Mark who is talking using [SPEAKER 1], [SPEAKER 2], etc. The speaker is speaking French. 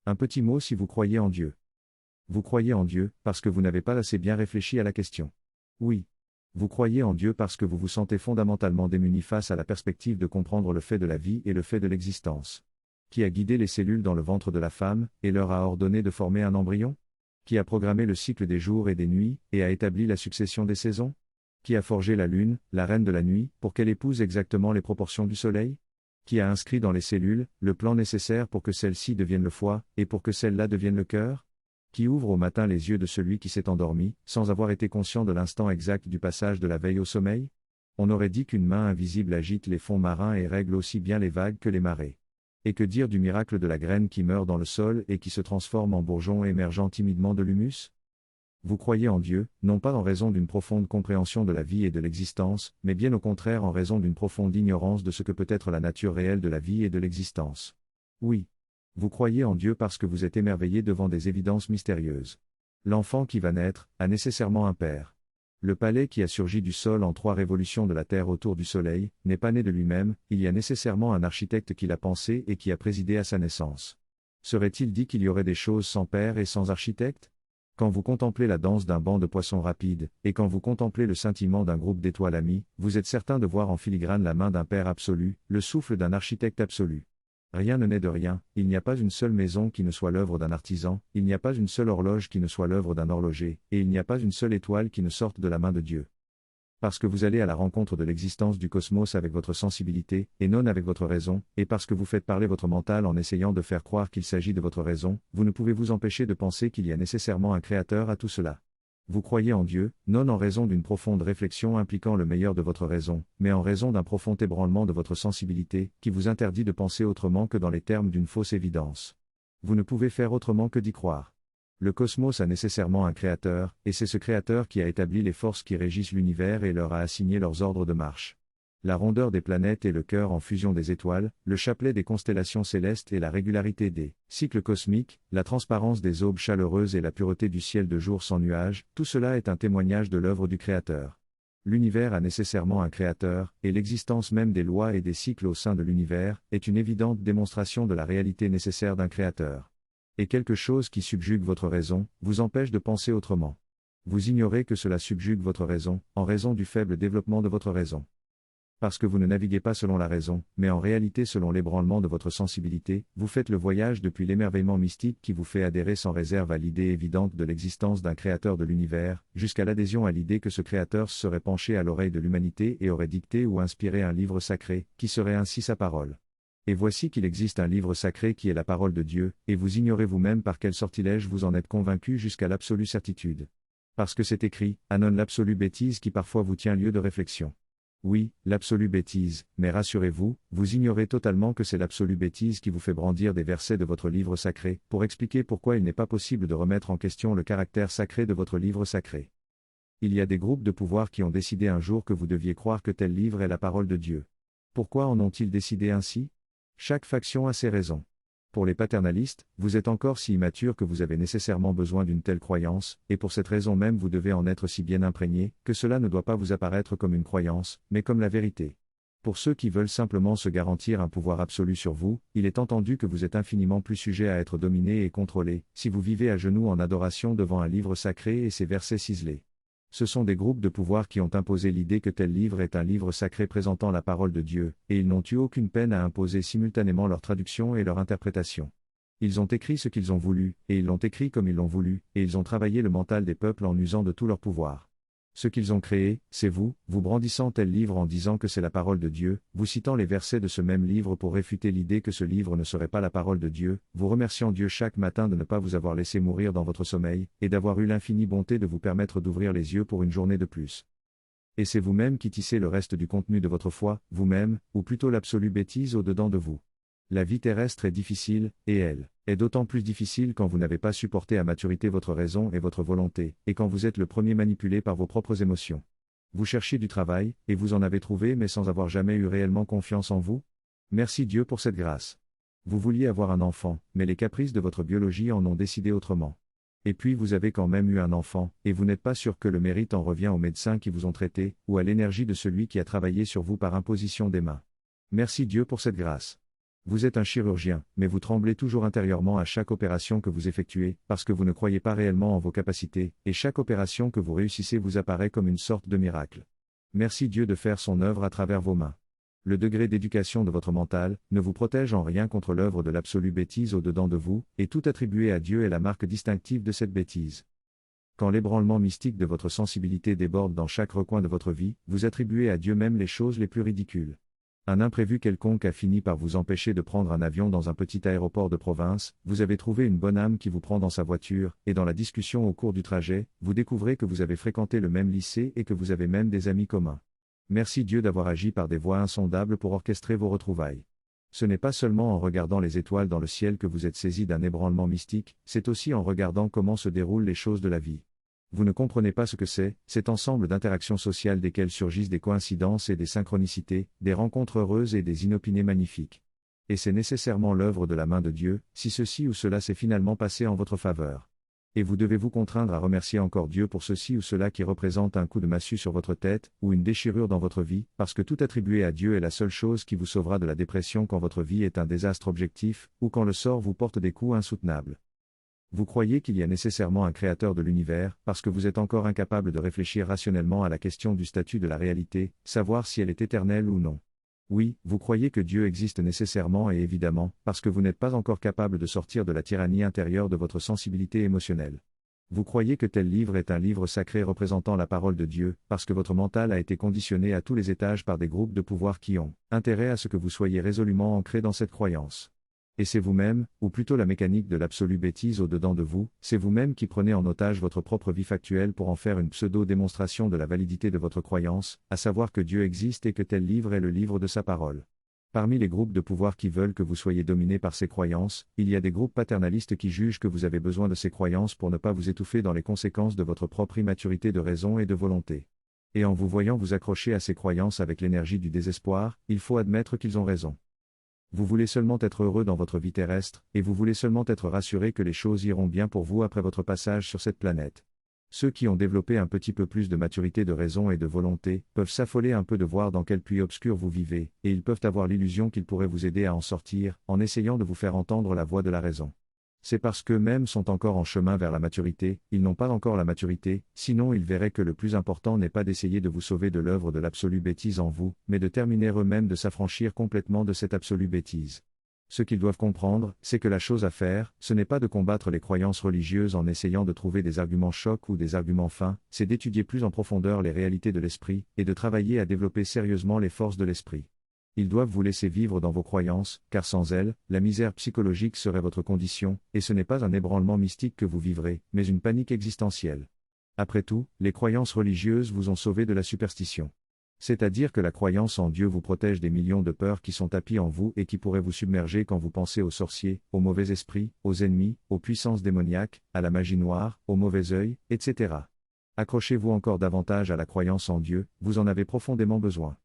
[SPEAKER 1] Un petit mot si vous croyez en Dieu. Vous croyez en Dieu, parce que vous n'avez pas assez bien réfléchi à la question. Oui. Vous croyez en Dieu parce que vous vous sentez fondamentalement démuni face à la perspective de comprendre le fait de la vie et le fait de l'existence. Qui a guidé les cellules dans le ventre de la femme, et leur a ordonné de former un embryon? Qui a programmé le cycle des jours et des nuits, et a établi la succession des saisons? Qui a forgé la lune, la reine de la nuit, pour qu'elle épouse exactement les proportions du soleil? Qui a inscrit dans les cellules, le plan nécessaire pour que celle-ci devienne le foie, et pour que celle-là devienne le cœur? Qui ouvre au matin les yeux de celui qui s'est endormi, sans avoir été conscient de l'instant exact du passage de la veille au sommeil? On aurait dit qu'une main invisible agite les fonds marins et règle aussi bien les vagues que les marées. Et que dire du miracle de la graine qui meurt dans le sol et qui se transforme en bourgeon émergeant timidement de l'humus? Vous croyez en Dieu, non pas en raison d'une profonde compréhension de la vie et de l'existence, mais bien au contraire en raison d'une profonde ignorance de ce que peut être la nature réelle de la vie et de l'existence. Oui. Vous croyez en Dieu parce que vous êtes émerveillé devant des évidences mystérieuses. L'enfant qui va naître, a nécessairement un père. Le palais qui a surgi du sol en 3 révolutions de la Terre autour du Soleil, n'est pas né de lui-même, il y a nécessairement un architecte qui l'a pensé et qui a présidé à sa naissance. Serait-il dit qu'il y aurait des choses sans père et sans architecte? Quand vous contemplez la danse d'un banc de poissons rapides, et quand vous contemplez le scintillement d'un groupe d'étoiles amies, vous êtes certain de voir en filigrane la main d'un père absolu, le souffle d'un architecte absolu. Rien ne naît de rien, il n'y a pas une seule maison qui ne soit l'œuvre d'un artisan, il n'y a pas une seule horloge qui ne soit l'œuvre d'un horloger, et il n'y a pas une seule étoile qui ne sorte de la main de Dieu. Parce que vous allez à la rencontre de l'existence du cosmos avec votre sensibilité, et non avec votre raison, et parce que vous faites parler votre mental en essayant de faire croire qu'il s'agit de votre raison, vous ne pouvez vous empêcher de penser qu'il y a nécessairement un créateur à tout cela. Vous croyez en Dieu, non en raison d'une profonde réflexion impliquant le meilleur de votre raison, mais en raison d'un profond ébranlement de votre sensibilité, qui vous interdit de penser autrement que dans les termes d'une fausse évidence. Vous ne pouvez faire autrement que d'y croire. Le cosmos a nécessairement un créateur, et c'est ce créateur qui a établi les forces qui régissent l'univers et leur a assigné leurs ordres de marche. La rondeur des planètes et le cœur en fusion des étoiles, le chapelet des constellations célestes et la régularité des cycles cosmiques, la transparence des aubes chaleureuses et la pureté du ciel de jour sans nuages, tout cela est un témoignage de l'œuvre du Créateur. L'univers a nécessairement un créateur, et l'existence même des lois et des cycles au sein de l'univers, est une évidente démonstration de la réalité nécessaire d'un créateur. Et quelque chose qui subjugue votre raison, vous empêche de penser autrement. Vous ignorez que cela subjugue votre raison, en raison du faible développement de votre raison. Parce que vous ne naviguez pas selon la raison, mais en réalité selon l'ébranlement de votre sensibilité, vous faites le voyage depuis l'émerveillement mystique qui vous fait adhérer sans réserve à l'idée évidente de l'existence d'un créateur de l'univers, jusqu'à l'adhésion à l'idée que ce créateur se serait penché à l'oreille de l'humanité et aurait dicté ou inspiré un livre sacré, qui serait ainsi sa parole. Et voici qu'il existe un livre sacré qui est la parole de Dieu, et vous ignorez vous-même par quel sortilège vous en êtes convaincu jusqu'à l'absolue certitude. Parce que c'est écrit, anon l'absolue bêtise qui parfois vous tient lieu de réflexion. Oui, l'absolue bêtise, mais rassurez-vous, vous ignorez totalement que c'est l'absolue bêtise qui vous fait brandir des versets de votre livre sacré, pour expliquer pourquoi il n'est pas possible de remettre en question le caractère sacré de votre livre sacré. Il y a des groupes de pouvoir qui ont décidé un jour que vous deviez croire que tel livre est la parole de Dieu. Pourquoi en ont-ils décidé ainsi? Chaque faction a ses raisons. Pour les paternalistes, vous êtes encore si immature que vous avez nécessairement besoin d'une telle croyance, et pour cette raison même vous devez en être si bien imprégné, que cela ne doit pas vous apparaître comme une croyance, mais comme la vérité. Pour ceux qui veulent simplement se garantir un pouvoir absolu sur vous, il est entendu que vous êtes infiniment plus sujet à être dominé et contrôlé, si vous vivez à genoux en adoration devant un livre sacré et ses versets ciselés. Ce sont des groupes de pouvoir qui ont imposé l'idée que tel livre est un livre sacré présentant la parole de Dieu, et ils n'ont eu aucune peine à imposer simultanément leur traduction et leur interprétation. Ils ont écrit ce qu'ils ont voulu, et ils l'ont écrit comme ils l'ont voulu, et ils ont travaillé le mental des peuples en usant de tout leur pouvoir. Ce qu'ils ont créé, c'est vous, vous brandissant tel livre en disant que c'est la parole de Dieu, vous citant les versets de ce même livre pour réfuter l'idée que ce livre ne serait pas la parole de Dieu, vous remerciant Dieu chaque matin de ne pas vous avoir laissé mourir dans votre sommeil, et d'avoir eu l'infinie bonté de vous permettre d'ouvrir les yeux pour une journée de plus. Et c'est vous-même qui tissez le reste du contenu de votre foi, vous-même, ou plutôt l'absolue bêtise au-dedans de vous. La vie terrestre est difficile, et elle est d'autant plus difficile quand vous n'avez pas supporté à maturité votre raison et votre volonté, et quand vous êtes le premier manipulé par vos propres émotions. Vous cherchiez du travail, et vous en avez trouvé mais sans avoir jamais eu réellement confiance en vous? Merci Dieu pour cette grâce. Vous vouliez avoir un enfant, mais les caprices de votre biologie en ont décidé autrement. Et puis vous avez quand même eu un enfant, et vous n'êtes pas sûr que le mérite en revient aux médecins qui vous ont traité, ou à l'énergie de celui qui a travaillé sur vous par imposition des mains. Merci Dieu pour cette grâce. Vous êtes un chirurgien, mais vous tremblez toujours intérieurement à chaque opération que vous effectuez, parce que vous ne croyez pas réellement en vos capacités, et chaque opération que vous réussissez vous apparaît comme une sorte de miracle. Merci Dieu de faire son œuvre à travers vos mains. Le degré d'éducation de votre mental ne vous protège en rien contre l'œuvre de l'absolue bêtise au-dedans de vous, et tout attribué à Dieu est la marque distinctive de cette bêtise. Quand l'ébranlement mystique de votre sensibilité déborde dans chaque recoin de votre vie, vous attribuez à Dieu même les choses les plus ridicules. Un imprévu quelconque a fini par vous empêcher de prendre un avion dans un petit aéroport de province, vous avez trouvé une bonne âme qui vous prend dans sa voiture, et dans la discussion au cours du trajet, vous découvrez que vous avez fréquenté le même lycée et que vous avez même des amis communs. Merci Dieu d'avoir agi par des voies insondables pour orchestrer vos retrouvailles. Ce n'est pas seulement en regardant les étoiles dans le ciel que vous êtes saisi d'un ébranlement mystique, c'est aussi en regardant comment se déroulent les choses de la vie. Vous ne comprenez pas ce que c'est, cet ensemble d'interactions sociales desquelles surgissent des coïncidences et des synchronicités, des rencontres heureuses et des inopinées magnifiques. Et c'est nécessairement l'œuvre de la main de Dieu, si ceci ou cela s'est finalement passé en votre faveur. Et vous devez vous contraindre à remercier encore Dieu pour ceci ou cela qui représente un coup de massue sur votre tête, ou une déchirure dans votre vie, parce que tout attribué à Dieu est la seule chose qui vous sauvera de la dépression quand votre vie est un désastre objectif, ou quand le sort vous porte des coups insoutenables. Vous croyez qu'il y a nécessairement un créateur de l'univers, parce que vous êtes encore incapable de réfléchir rationnellement à la question du statut de la réalité, savoir si elle est éternelle ou non. Oui, vous croyez que Dieu existe nécessairement et évidemment, parce que vous n'êtes pas encore capable de sortir de la tyrannie intérieure de votre sensibilité émotionnelle. Vous croyez que tel livre est un livre sacré représentant la parole de Dieu, parce que votre mental a été conditionné à tous les étages par des groupes de pouvoir qui ont intérêt à ce que vous soyez résolument ancré dans cette croyance. Et c'est vous-même, ou plutôt la mécanique de l'absolue bêtise au-dedans de vous, c'est vous-même qui prenez en otage votre propre vie factuelle pour en faire une pseudo-démonstration de la validité de votre croyance, à savoir que Dieu existe et que tel livre est le livre de sa parole. Parmi les groupes de pouvoir qui veulent que vous soyez dominé par ces croyances, il y a des groupes paternalistes qui jugent que vous avez besoin de ces croyances pour ne pas vous étouffer dans les conséquences de votre propre immaturité de raison et de volonté. Et en vous voyant vous accrocher à ces croyances avec l'énergie du désespoir, il faut admettre qu'ils ont raison. Vous voulez seulement être heureux dans votre vie terrestre, et vous voulez seulement être rassuré que les choses iront bien pour vous après votre passage sur cette planète. Ceux qui ont développé un petit peu plus de maturité de raison et de volonté, peuvent s'affoler un peu de voir dans quel puits obscur vous vivez, et ils peuvent avoir l'illusion qu'ils pourraient vous aider à en sortir, en essayant de vous faire entendre la voix de la raison. C'est parce qu'eux-mêmes sont encore en chemin vers la maturité, ils n'ont pas encore la maturité, sinon ils verraient que le plus important n'est pas d'essayer de vous sauver de l'œuvre de l'absolue bêtise en vous, mais de terminer eux-mêmes de s'affranchir complètement de cette absolue bêtise. Ce qu'ils doivent comprendre, c'est que la chose à faire, ce n'est pas de combattre les croyances religieuses en essayant de trouver des arguments chocs ou des arguments fins, c'est d'étudier plus en profondeur les réalités de l'esprit, et de travailler à développer sérieusement les forces de l'esprit. Ils doivent vous laisser vivre dans vos croyances, car sans elles, la misère psychologique serait votre condition, et ce n'est pas un ébranlement mystique que vous vivrez, mais une panique existentielle. Après tout, les croyances religieuses vous ont sauvé de la superstition. C'est-à-dire que la croyance en Dieu vous protège des millions de peurs qui sont tapies en vous et qui pourraient vous submerger quand vous pensez aux sorciers, aux mauvais esprits, aux ennemis, aux puissances démoniaques, à la magie noire, au mauvais œil, etc. Accrochez-vous encore davantage à la croyance en Dieu, vous en avez profondément besoin.